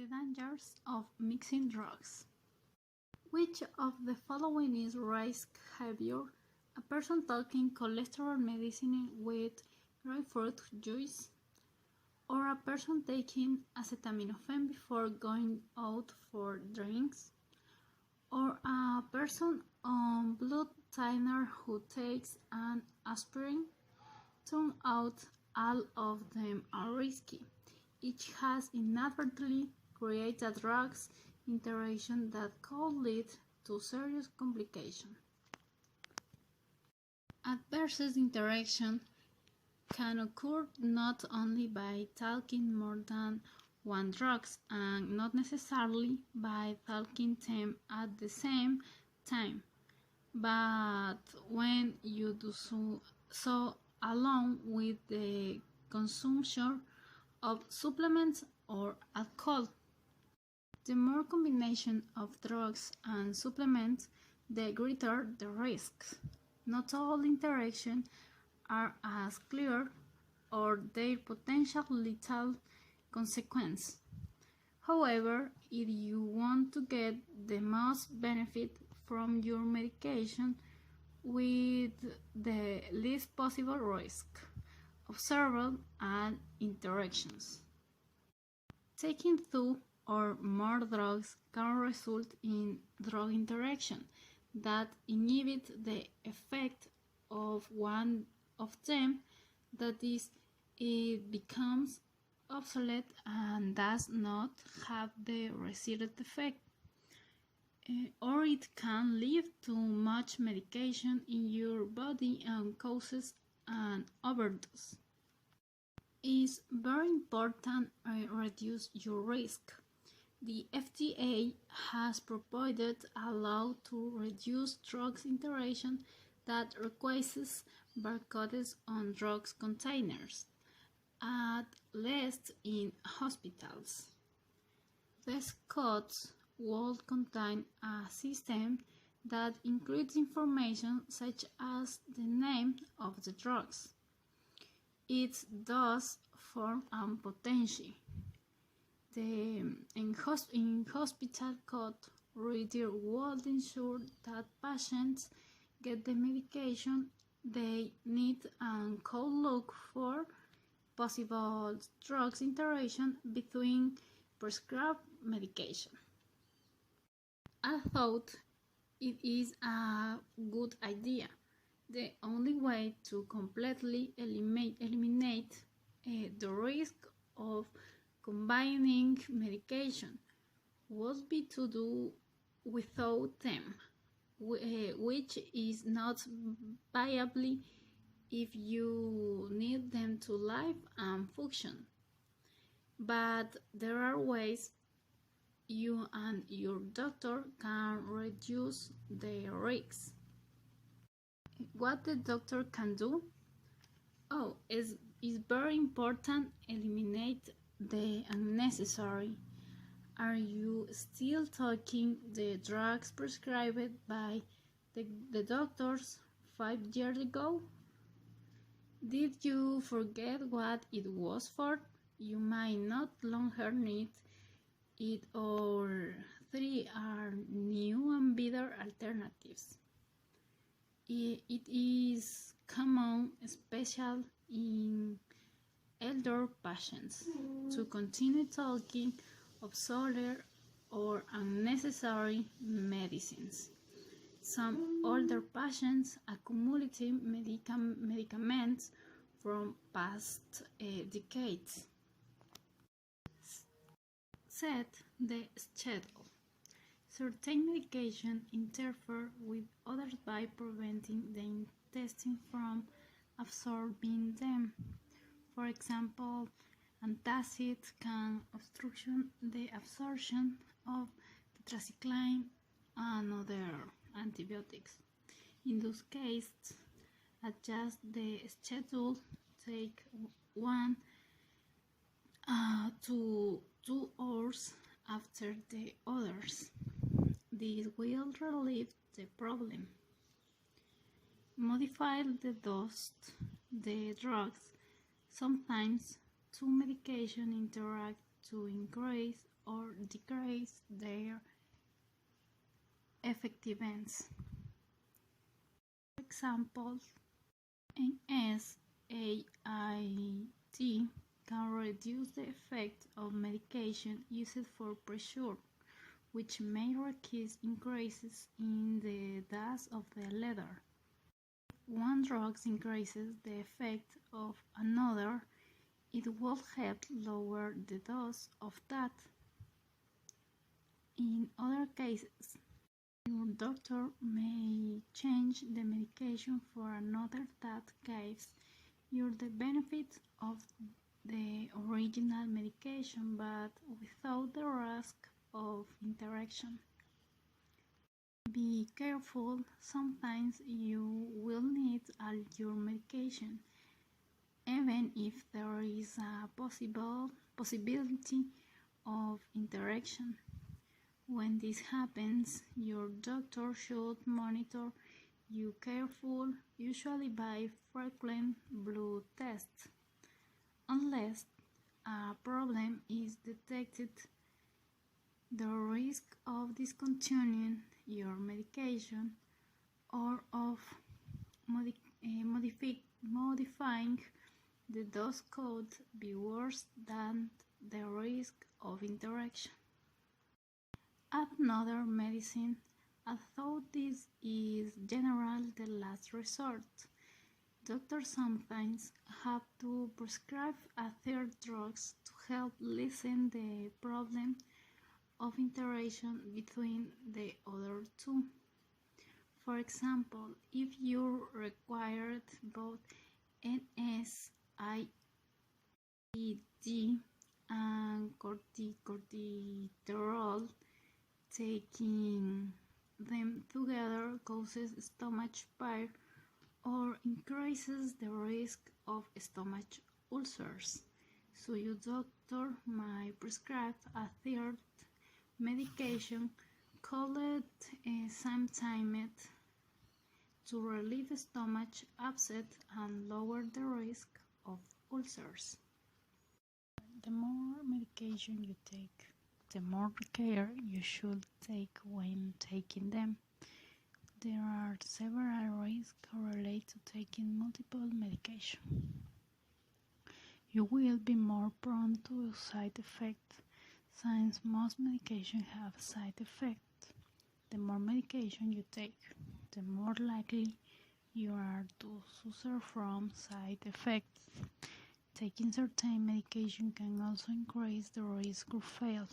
The dangers of mixing drugs. Which of the following is risk heavier? A person taking cholesterol medicine with grapefruit juice, or a person taking acetaminophen before going out for drinks, or a person on blood thinner who takes an aspirin? Turns out all of them are risky. Each has inadvertently created a drugs interaction that could lead to serious complications. Adverse interaction can occur not only by taking more than one drugs and not necessarily by taking them at the same time, but when you do so along with the consumption of supplements or alcohol. The more combination of drugs and supplements, the greater the risks. Not all interactions are as clear or their potential lethal consequence. However, if you want to get the most benefit from your medication with the least possible risk, observe all interactions. Taking two or more drugs can result in drug interaction that inhibit the effect of one of them, that is, it becomes obsolete and does not have the requisite effect, or it can lead to much medication in your body and causes an overdose. It's very important to reduce your risk. The FDA has provided a law to reduce drugs interaction that requires barcodes on drugs containers, at least in hospitals. These codes will contain a system that includes information such as the name of the drugs, its dose, form, and potency. The in-hospital code reader would ensure that patients get the medication they need and could look for possible drugs interaction between prescribed medication. I thought it is a good idea. The only way to completely eliminate the risk of combining medication would be to do without them, which is not viable if you need them to live and function. But there are ways you and your doctor can reduce the risks. What the doctor can do? Oh, it's very important. Eliminate the unnecessary. Are you still taking the drugs prescribed by the doctors 5 years ago? Did you forget what it was for? You might not longer need it, or 3 are new and better alternatives. It is common, especially in elder patients, to continue taking obsolete or unnecessary medicines. Some older patients accumulate medicaments from past decades. Set the schedule. Certain medications interfere with others by preventing the intestine from absorbing them. For example, antacids can obstruct the absorption of tetracycline and other antibiotics. In those cases, adjust the schedule, take 1 to 2 hours after the others. This will relieve the problem. Modify the dose, the drugs. Sometimes two medications interact to increase or decrease their effectiveness. For example, NSAID can reduce the effect of medication used for pressure, which may cause increases in the dose of the leather. If one drug increases the effect of another, it will help lower the dose of that. In other cases, your doctor may change the medication for another that gives you the benefit of the original medication but without the risk of interaction. Be careful, sometimes you will need all your medication, even if there is a possibility of interaction. When this happens, your doctor should monitor you carefully, usually by frequent blood tests. Unless a problem is detected, the risk of discontinuing your medication or of modifying the dose could be worse than the risk of interaction. Another medicine, although this is generally the last resort, doctors sometimes have to prescribe a third drugs to help lessen the problem of interaction between the other two. For example, if you required both NSAID and corticosteroid, taking them together causes stomach pain or increases the risk of stomach ulcers, so your doctor might prescribe a third medication called Samtimet to relieve stomach upset and lower the risk of ulcers. The more medication you take, the more care you should take when taking them. There are several risks related to taking multiple medication. You will be more prone to side effects, since most medications have side effects. The more medication you take, the more likely you are to suffer from side effects. Taking certain medication can also increase the risk of failure.